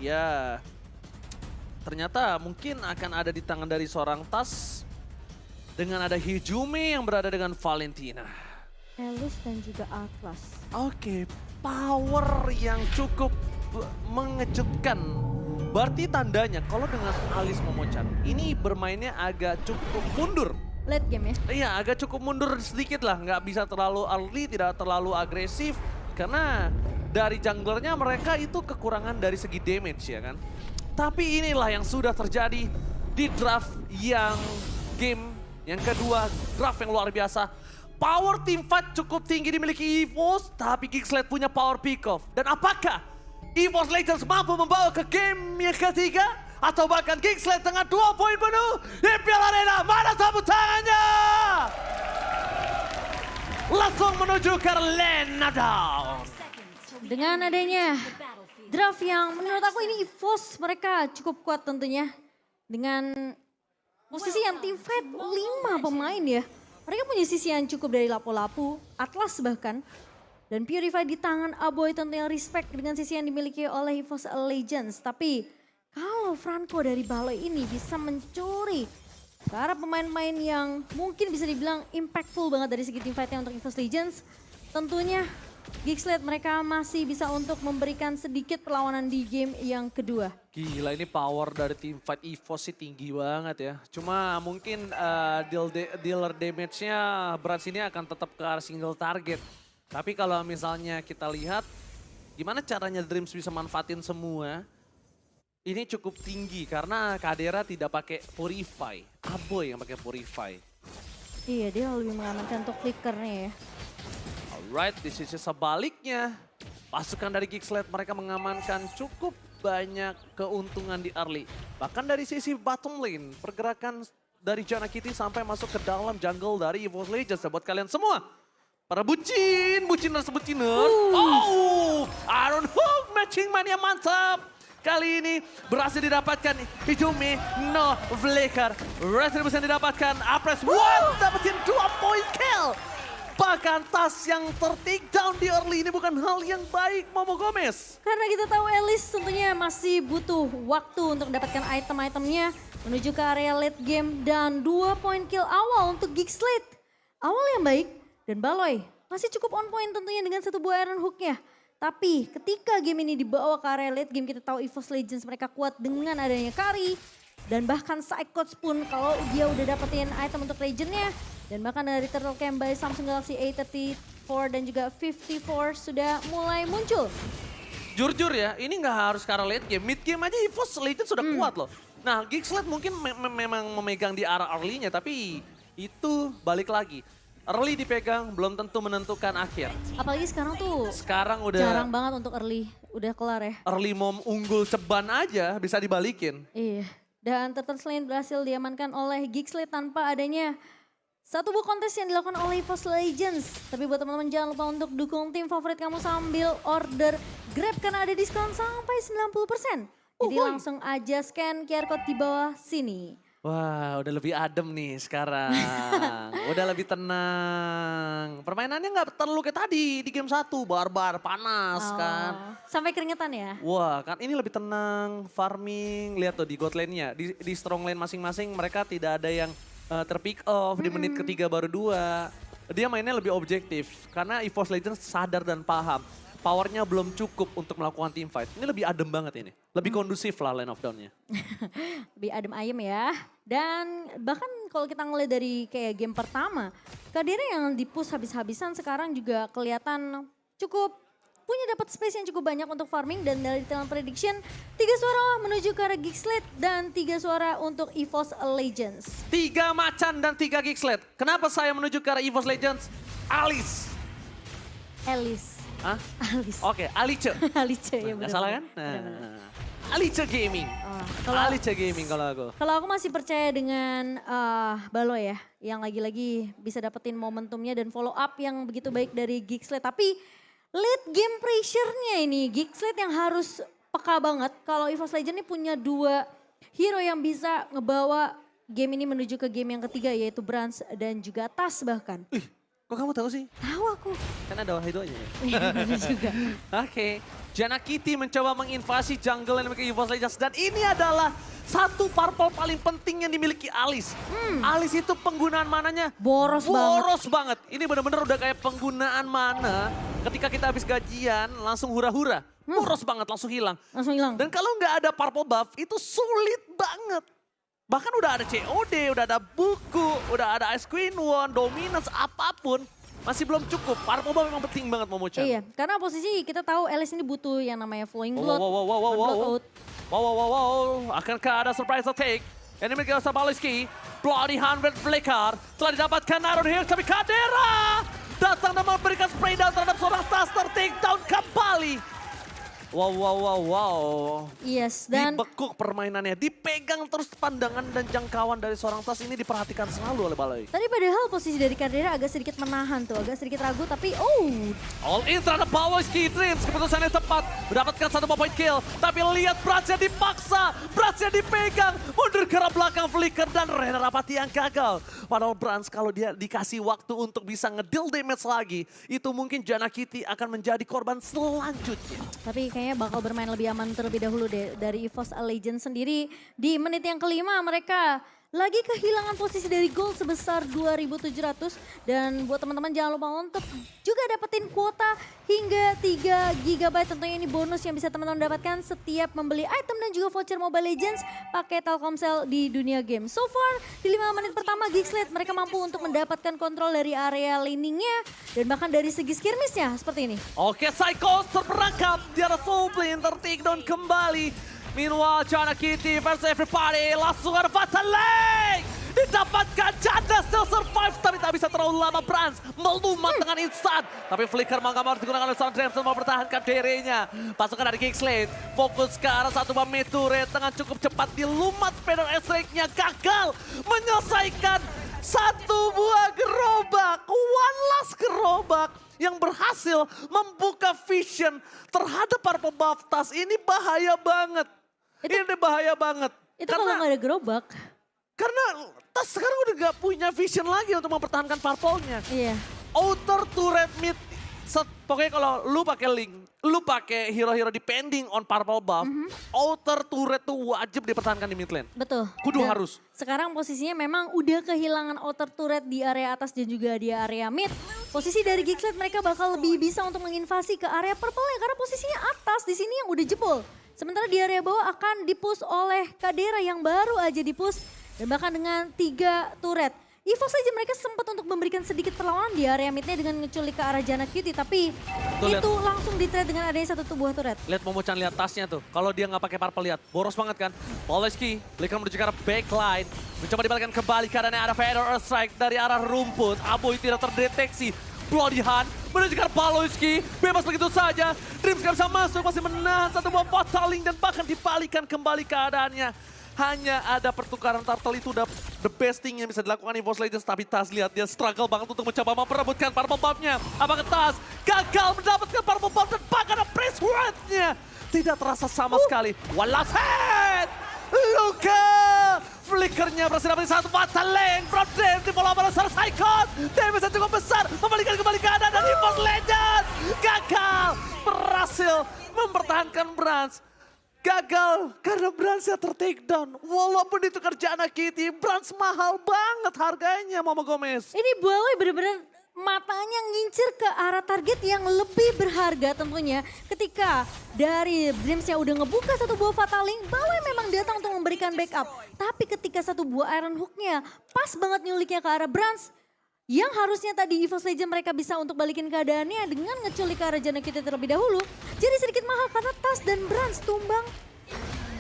ya ternyata mungkin akan ada di tangan dari seorang Tas dengan ada Hijumi yang berada dengan Valentina. Elis dan juga Atlas. Oke, power yang cukup mengejutkan. Berarti tandanya kalau dengan Alice Momochan ini bermainnya agak cukup mundur. Late game ya? Iya, agak cukup mundur sedikit lah. Nggak bisa terlalu early, tidak terlalu agresif. Karena dari junglernya mereka itu kekurangan dari segi damage ya kan. Tapi inilah yang sudah terjadi di draft yang game yang kedua. Draft yang luar biasa. Power teamfight cukup tinggi dimiliki EVOS, tapi Geeksled punya power pick-off. Dan apakah EVOS Legends mampu membawa ke game yang ketiga? Atau bahkan Geeksled dengan 2 poin penuh di Piala Arena? Mana tepuk tangannya? Langsung menuju ke lane down. Dengan adanya draft yang menurut aku ini EVOS mereka cukup kuat tentunya. Dengan posisi yang team fight 5 pemain ya. Mereka punya sisi yang cukup dari Lapu-Lapu, Atlas bahkan. Dan Purify di tangan Aboy tentunya respect dengan sisi yang dimiliki oleh EVOS Legends. Tapi kalau Franco dari Baloy ini bisa mencuri para pemain-pemain yang mungkin bisa dibilang impactful banget dari segi team fight-nya untuk EVOS Legends. Tentunya Geeksled mereka masih bisa untuk memberikan sedikit perlawanan di game yang kedua. Gila ini power dari tim fight EVOS sih tinggi banget ya. Cuma mungkin dealer damage-nya berat sini akan tetap ke arah single target. Tapi kalau misalnya kita lihat gimana caranya Dreams bisa manfaatin semua. Ini cukup tinggi karena Kadera tidak pakai Purify. Aboy yang pakai Purify. Iya dia lebih mengamankan untuk flickernya ya. Alright, di sisi sebaliknya, pasukan dari Geeksled mereka mengamankan cukup banyak keuntungan di early. Bahkan dari sisi bottom lane, pergerakan dari Janna Kitty sampai masuk ke dalam jungle dari EVOS Legends. Buat kalian semua, para buciners. Oh, Iron Hook matching mania mantap. Kali ini berhasil didapatkan Hijumi, no flicker. Retribution didapatkan, Apres, dapetin 2 point kill. Bahkan Tas yang ter-take down di early ini bukan hal yang baik, Momo Gomez. Karena kita tahu Elis tentunya masih butuh waktu untuk mendapatkan item-itemnya menuju ke area late game dan 2 point kill awal untuk Geeksled. Awal yang baik dan Baloy masih cukup on point tentunya dengan 1 buah Iron Hook-nya. Tapi ketika game ini dibawa ke area late game kita tahu EVOS Legends mereka kuat dengan adanya Kari. Dan bahkan Psychots pun kalau dia udah dapetin item untuk Legend-nya. Dan bahkan dari Turtle Camp by Samsung Galaxy A34 dan juga 54 sudah mulai muncul. Jujur ya, ini nggak harus karena late game. Mid game aja EVOS Legends sudah kuat loh. Nah, Geeksled mungkin memang memegang di arah early-nya, tapi itu balik lagi. Early dipegang belum tentu menentukan akhir. Apalagi sekarang tuh Sekarang udah jarang banget untuk early, udah kelar ya. early mom unggul ceban aja bisa dibalikin. Iya, dan Turtle Lane berhasil diamankan oleh Geeksled tanpa adanya satu buah kontes yang dilakukan oleh EVOS Legends. Tapi buat teman-teman jangan lupa untuk dukung tim favorit kamu sambil order Grab karena ada diskon sampai 90%. Jadi langsung aja scan QR code di bawah sini. Wah, udah lebih adem nih sekarang. Udah lebih tenang. Permainannya nggak terlalu kayak tadi di game 1. Barbar, panas kan. Sampai keringetan ya? Wah, kan ini lebih tenang, farming. Lihat tuh di god lane-nya. Di strong lane masing-masing mereka tidak ada yang terpick off. Di menit ketiga baru 2. Dia mainnya lebih objektif. Karena EVOS Legends sadar dan paham. Powernya belum cukup untuk melakukan team fight. Ini lebih adem banget ini. Lebih kondusif lah lane of down-nya. Lebih adem ayem ya. Dan bahkan kalau kita ngeliat dari kayak game pertama, Kadera yang di-push habis-habisan sekarang juga kelihatan cukup punya dapat space yang cukup banyak untuk farming. Dan dari talent prediction, 3 suara menuju ke arah Geeksled dan 3 suara untuk EVOS Legends. 3 Macan dan 3 Geeksled. Kenapa saya menuju ke arah EVOS Legends? Alice. Elis. Hah? Alice. Oke, Alice. Alice ya benar. Nggak salah kan? Alice Gaming. Alice Gaming kalau aku. Kalau aku masih percaya dengan Baloy ya. Yang lagi-lagi bisa dapetin momentumnya dan follow up yang begitu baik dari Geeksled. Tapi late game pressure-nya ini Geeksled yang harus peka banget. Kalau EVOS Legends ini punya 2 hero yang bisa ngebawa game ini menuju ke game yang ketiga yaitu Brans dan juga Tas bahkan. Kok kamu tahu sih? Tahu aku. Kan ada Wahid aja ya. Iya, bener juga. Oke, Janna Kitty mencoba menginvasi jungle yang dimiliki EVOS Legends. Dan ini adalah satu purple paling penting yang dimiliki Alice. Alice itu penggunaan mananya Boros banget. Ini benar-benar udah kayak penggunaan mana ketika kita habis gajian langsung hura-hura. Boros banget, langsung hilang. Langsung hilang. Dan kalau nggak ada purple buff itu sulit banget. Bahkan udah ada COD, udah ada buku, udah ada Ice Queen One, Dominance, apapun. Masih belum cukup. Purple buff memang penting banget Momo-chan. Iya, karena posisi kita tahu Alice ini butuh yang namanya Flowing Blood. Wow. Akankah ada surprise attack? Yang dimiliki oleh Sabaliski. Bloody Hand Flicker. Telah didapatkan Iron Hills, tapi Kadera datang dan memberikan spray down terhadap seorang Taster. Takedown kembali. Wow. Yes, dan Dibekuk permainannya, dipegang terus pandangan dan jangkauan dari seorang Tas ini diperhatikan selalu oleh Balai. tadi padahal posisi dari Kadera agak sedikit menahan tuh, agak sedikit ragu tapi All in terhadap Balowski Dreams, keputusannya tepat, mendapatkan satu point kill. Tapi lihat Bratsnya dipaksa, Bratsnya dipegang, mundur ke arah belakang Flicker dan Rena Rapati yang gagal. Padahal Brans kalau dia dikasih waktu untuk bisa ngedeal damage lagi, itu mungkin Janna Kitty akan menjadi korban selanjutnya. tapi kayaknya bakal bermain lebih aman terlebih dahulu deh dari EVOS Legends sendiri. Di menit yang kelima mereka lagi kehilangan posisi dari gol sebesar 2.700. Dan buat teman-teman jangan lupa untuk juga dapetin kuota hingga 3 GB. Tentunya ini bonus yang bisa teman-teman dapatkan setiap membeli item dan juga voucher Mobile Legends pakai Telkomsel di dunia game. So far di 5 menit pertama Geekslead mereka mampu untuk mendapatkan kontrol dari area laningnya dan bahkan dari segi skirmishnya seperti ini. Oke, Psycho terperangkap di arah full plane, ter-takedown kembali. Meanwhile, Janna Kitty versus everybody, langsung ada Fatal Link! Didapatkan, Janna still survive, tapi tak bisa terlalu lama. Brans melumat dengan instan. Tapi Flicker Manggamar digunakan oleh Sound Drams untuk mempertahankan dirinya. Pasukan dari Geekslead, fokus ke arah satu bom Meteor dengan cukup cepat dilumat Spider S-Ray-nya. Gagal menyelesaikan satu buah gerobak, one last gerobak yang berhasil membuka vision terhadap para pembuff Tas. Ini bahaya banget. Ini bahaya banget. Itu kalau nggak ada gerobak. Karena Tas sekarang udah gak punya vision lagi untuk mempertahankan purple-nya. Iya. Outer turret mid. Pokoknya kalau lu pakai Link, lu pakai hero-hero depending on purple buff, outer turret tuh wajib dipertahankan di mid lane. Betul. Kudu Dan harus. sekarang posisinya memang udah kehilangan outer turret di area atas dan juga di area mid. Posisi dari Geekslead mereka bakal lebih bisa untuk menginvasi ke area purple ya karena posisinya atas di sini yang udah jebol. Sementara di area bawah akan dipush oleh Kadera yang baru aja dipush dan bahkan dengan 3 turret. EVOS saja mereka sempat untuk memberikan sedikit perlawanan di area midnya dengan ngeculik ke arah Janna Kitty tapi Tuh, itu langsung di-trade dengan adanya satu buah turret. Lihat Momo-chan, lihat tasnya tuh. Kalau dia nggak pakai purple, lihat. Boros banget kan. Polleski, Flicker menuju ke arah backline. Mencoba dibalikkan kembali karena ada Feather Strike dari arah rumput. Aboy tidak terdeteksi. Bloody Hand menuju ke arah Polleski. Bebas begitu saja. Dreams nggak bisa masuk, masih menahan satu buah Fataling dan bahkan dibalikan kembali keadaannya. Hanya ada pertukaran turtle itu udah the best thing yang bisa dilakukan EVOS Legends. Tapi Tas lihat dia struggle banget untuk mencoba memperebutkan purple buff-nya. Apakah Tas gagal mendapatkan purple buff dan bahkan ada press word-nya. Tidak terasa sama sekali. One last hit! Luka! Flickernya berhasil dapetin satu fatal lane. From Dream di bola bola selesai kot. Damage cukup besar. Membalikan kembali keadaan dan EVOS Legends gagal. Berhasil mempertahankan Brans. Gagal karena Bransnya ter-takedown. Walaupun itu kerjaan Kitty, Brans mahal banget harganya Momo Gomez. Ini Baloi benar-benar matanya ngincir ke arah target yang lebih berharga tentunya. Ketika dari Dreamsnya udah ngebuka satu buah Fataling, Baloi memang datang untuk memberikan backup. Tapi ketika satu buah Iron Hook-nya pas banget nyuliknya ke arah Brans, yang harusnya tadi EVOS Legends mereka bisa untuk balikin keadaannya dengan ngeculik ke arah Janna Kitty terlebih dahulu. Jadi sedikit mahal karena Tas dan Brans tumbang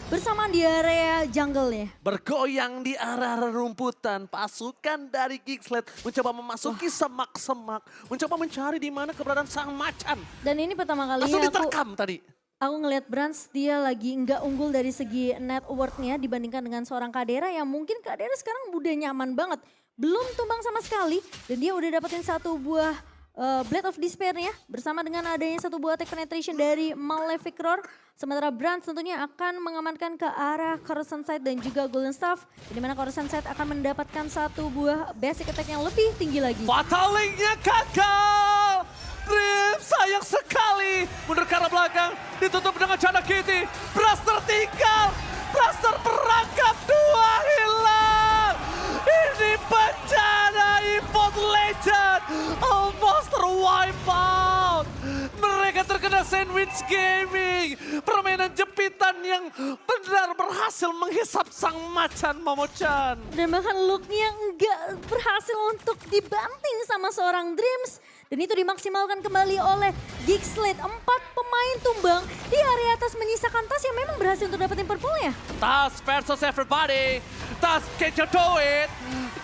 bersamaan di area jungle-nya. Bergoyang di arah rerumputan, pasukan dari Geekslead mencoba memasuki semak-semak. Mencoba mencari di mana keberadaan sang macan. Dan ini pertama kalinya Langsung diterkam tadi. Aku ngelihat Brans dia lagi nggak unggul dari segi net worth-nya dibandingkan dengan seorang Kadera yang mungkin Kadera sekarang udah nyaman banget. Belum tumbang sama sekali dan dia udah dapetin satu buah Blade of Despair-nya bersama dengan adanya satu buah attack penetration dari Malefic Roar. Sementara Brands tentunya akan mengamankan ke arah Coruscant Sight dan juga Golden Staff. Di mana Coruscant Sight akan mendapatkan satu buah basic attack yang lebih tinggi lagi. Fatal Link-nya gagal. Dream sayang sekali. Mundur ke arah belakang. Ditutup dengan Chana Kitty. Blaster tinggal. Blaster perangkap 2 hilang. Ini bencana EVOS Legend. Almost terwipe out. Mereka terkena sandwich gaming. Permainan jepitan yang benar berhasil menghisap sang macan Momo-chan. Dan bahkan look-nya nggak berhasil untuk dibanting sama seorang Dreams. Dan itu dimaksimalkan kembali oleh Geekslate. 4 pemain tumbang di area atas menyisakan Tas yang memang berhasil untuk dapetin purple-nya. Tas versus everybody. Tas can't you do it?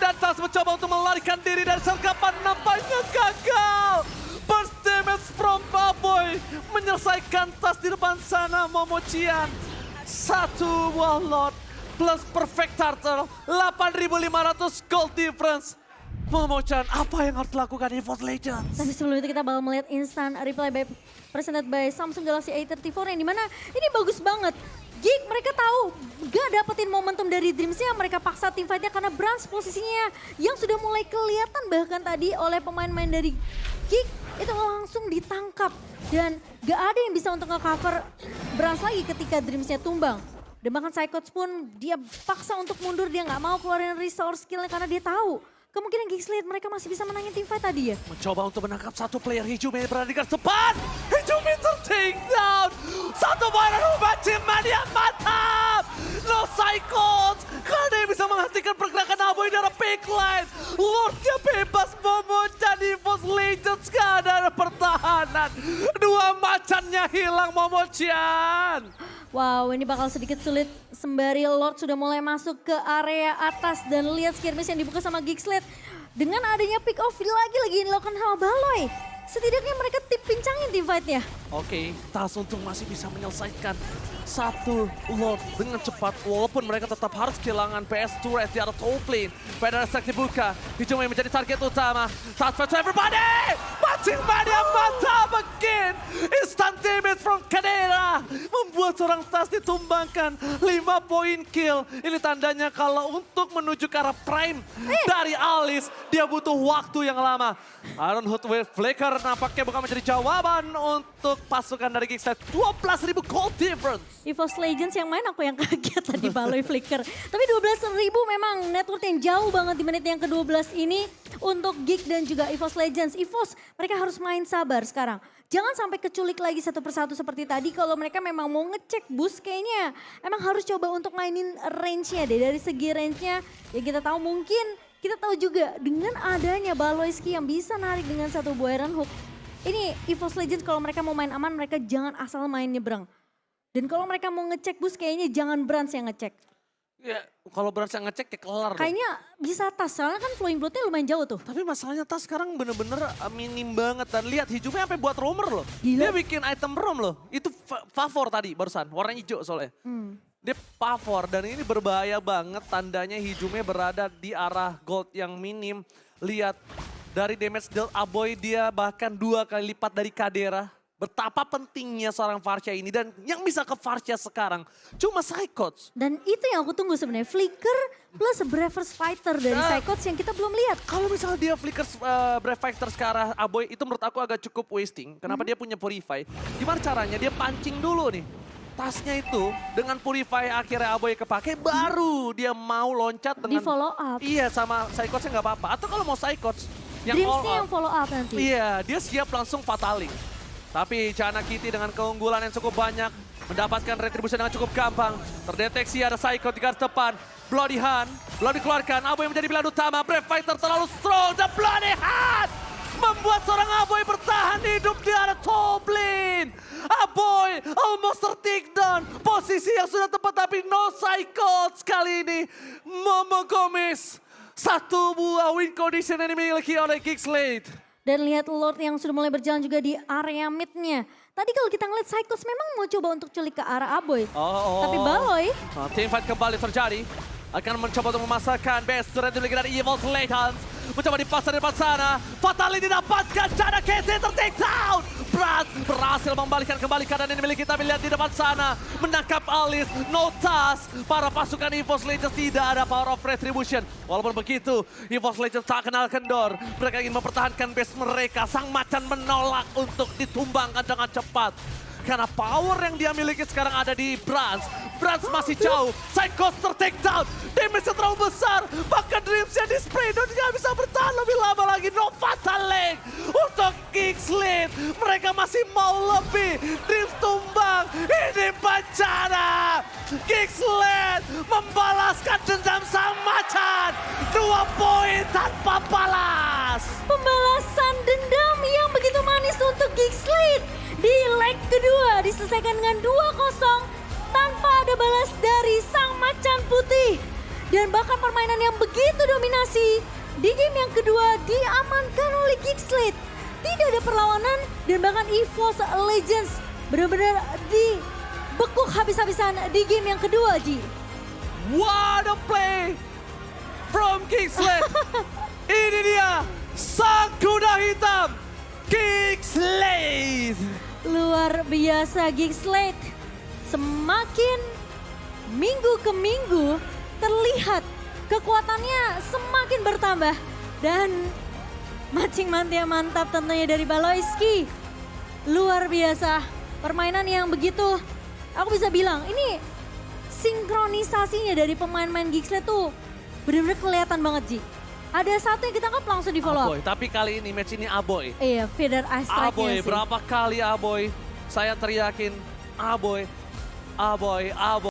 Dan Tas mencoba untuk melarikan diri dari sergapan, nampaknya gagal. Burst damage from Baboy menyelesaikan Tas di depan sana Momo-chan. 1 buah lot plus perfect turtle 8.500 gold difference. Momo-chan, apa yang harus dilakukan EVOS Legends? Tapi sebelum itu kita bakal melihat instant replay presented by Samsung Galaxy A34 yang dimana ini bagus banget. Geek mereka tahu gak dapetin momentum dari Dreams-nya, mereka paksa tim fight-nya karena Brands posisinya yang sudah mulai kelihatan bahkan tadi oleh pemain-pemain dari Geek itu langsung ditangkap. Dan gak ada yang bisa untuk nge-cover Brands lagi ketika Dreams-nya tumbang. Dan bahkan Psychots pun dia paksa untuk mundur, dia gak mau keluarin resource skill-nya karena dia tahu kemungkinan Geekslate mereka masih bisa menangin tim fight tadi ya. Mencoba untuk menangkap satu player Hijume yang berada di garis depan. Hijume ter-take down. Satu poin Machiman yang mantap. No Psychos. Karena dia bisa menghentikan pergerakan Aboy dari pick line. Lordnya bebas, Momo-chan EVOS Legends gak ada pertahanan. 2 macannya hilang Momo-chan. Wow, ini bakal sedikit sulit sembari Lord sudah mulai masuk ke area atas dan lihat skirmish yang dibuka sama Geekslate. Dengan adanya pick off lagi dilakukan sama Baloy. Setidaknya mereka pincangin tim fight-nya. Oke, Tas untung masih bisa menyelesaikan satu Lord dengan cepat. Walaupun mereka tetap harus kehilangan PS turret di arah top lane. Pada restriksi buka, Hijume menjadi target utama. Tas to everybody! Matching mania mantap again! Instant damage from Kadera. Membuat seorang Tas ditumbangkan. 5 poin kill. Ini tandanya kalau untuk menuju ke arah prime dari Alice, dia butuh waktu yang lama. Iron Hood with Flicker nampaknya bukan menjadi jawaban untuk pasukan dari Geekslate. 12.000 gold difference. EVOS Legends yang main aku yang kaget tadi Baloy Flicker. Tapi 12.000 memang network yang jauh banget di menit yang ke-12 ini untuk Geek dan juga EVOS Legends. EVOS mereka harus main sabar sekarang. Jangan sampai keculik lagi satu persatu seperti tadi. Kalau mereka memang mau ngecek boost kayaknya emang harus coba untuk mainin range-nya deh. Dari segi range-nya ya kita tahu mungkin, kita tahu juga dengan adanya Baloyski yang bisa narik dengan satu buah Iron Hook. Ini EVOS Legends kalau mereka mau main aman mereka jangan asal main nyebrang. Dan kalau mereka mau ngecek boost kayaknya jangan Brands yang ngecek. Ya, kalau Brands yang ngecek ya kelar dong. Kayaknya bisa Tas, soalnya kan flowing blood-nya lumayan jauh tuh. Tapi masalahnya Tas sekarang bener-bener minim banget. Dan lihat Hijume sampai buat roamer loh. Gila. Dia bikin item roam loh. Itu favor tadi barusan, warnanya hijau soalnya. Dia favor dan ini berbahaya banget. Tandanya Hijume berada di arah gold yang minim. Lihat dari damage dealt Aboy dia bahkan 2 kali lipat dari Kadera. Betapa pentingnya seorang Varsha ini dan yang bisa ke Varsha sekarang cuma Psychots. Dan itu yang aku tunggu sebenarnya, Flicker plus Braver's Fighter dari Psychots yang kita belum lihat. Kalau misalnya dia Flicker Brave Fighter ke arah Aboy itu menurut aku agak cukup wasting. Kenapa dia punya Purify? Gimana caranya dia pancing dulu nih. Tasnya itu dengan Purify akhirnya Aboy kepake baru dia mau loncat dengan... Di follow up. Iya sama Psychots nggak apa-apa. Atau kalau mau Psychots yang Dreams-nya all yang follow up nanti. Iya dia siap langsung Fataling. Tapi Chana Kitty dengan keunggulan yang cukup banyak mendapatkan retribusi dengan cukup gampang. Terdeteksi ada Psycho di garis depan. Bloody Hand belum dikeluarkan. Aboy menjadi pilihan utama. Brave Fighter terlalu strong dan Bloody Hand membuat seorang Aboy bertahan hidup di arah top lane. Aboy almost ter-take down. Posisi yang sudah tepat tapi no Psycho kali ini. Momo Gomez. Satu buah win condition yang dimiliki oleh Geekslate. Dan lihat Lord yang sudah mulai berjalan juga di area mid-nya. Tadi kalau kita ngeliat Psychos memang mau coba untuk culik ke arah Aboy. Tapi Baloy. Team fight kembali terjadi. Akan mencoba untuk memasakkan best dari EVOS Legends. mencoba dipaksa di depan sana. Fatali didapatkan, Chana KT ter-take down. Brad berhasil membalikkan kembali keadaan ini milik kita. Lihat di depan sana, menangkap Alice, Notas. Para pasukan EVOS Legends tidak ada power of retribution. Walaupun begitu, EVOS Legends tak kenal kendor. Mereka ingin mempertahankan base mereka. Sang macan menolak untuk ditumbangkan dengan cepat. Karena power yang dia miliki sekarang ada di Brans. Brans masih jauh. Psychoster take down. Damage terlalu besar. Bahkan Dreamsnya di spray dan nggak bisa bertahan lebih lama lagi. No fatal leg untuk Geekslead. Mereka masih mau lebih. Dreams tumbang. Ini bencana. Geekslead membalaskan dendam sang macan. 2 poin tanpa balas. Pembalasan dendam yang begitu manis untuk Geekslead. Di leg kedua diselesaikan dengan 2-0 tanpa ada balas dari sang macan putih. Dan bahkan permainan yang begitu dominasi di game yang kedua diamankan oleh Geekslead. Tidak ada perlawanan dan bahkan EVOS Legends benar-benar dibekuk habis-habisan di game yang kedua, Ji. What a play from Geekslead. Ini dia sang kuda hitam Geekslead. Luar biasa Geekslead. Semakin minggu ke minggu terlihat kekuatannya semakin bertambah. Dan mancing mantia mantap tentunya dari Baloyski. Luar biasa. Permainan yang begitu, aku bisa bilang ini sinkronisasinya dari pemain-pemain Geekslead tuh benar-benar kelihatan banget, Ji. Ada satu yang kita anggap langsung di follow up. Aboy, tapi kali ini match ini Aboy. Iya, feeder ice strike-nya Aboy, sih. berapa kali Aboy? Saya teriakin Aboy, Aboy, Aboy.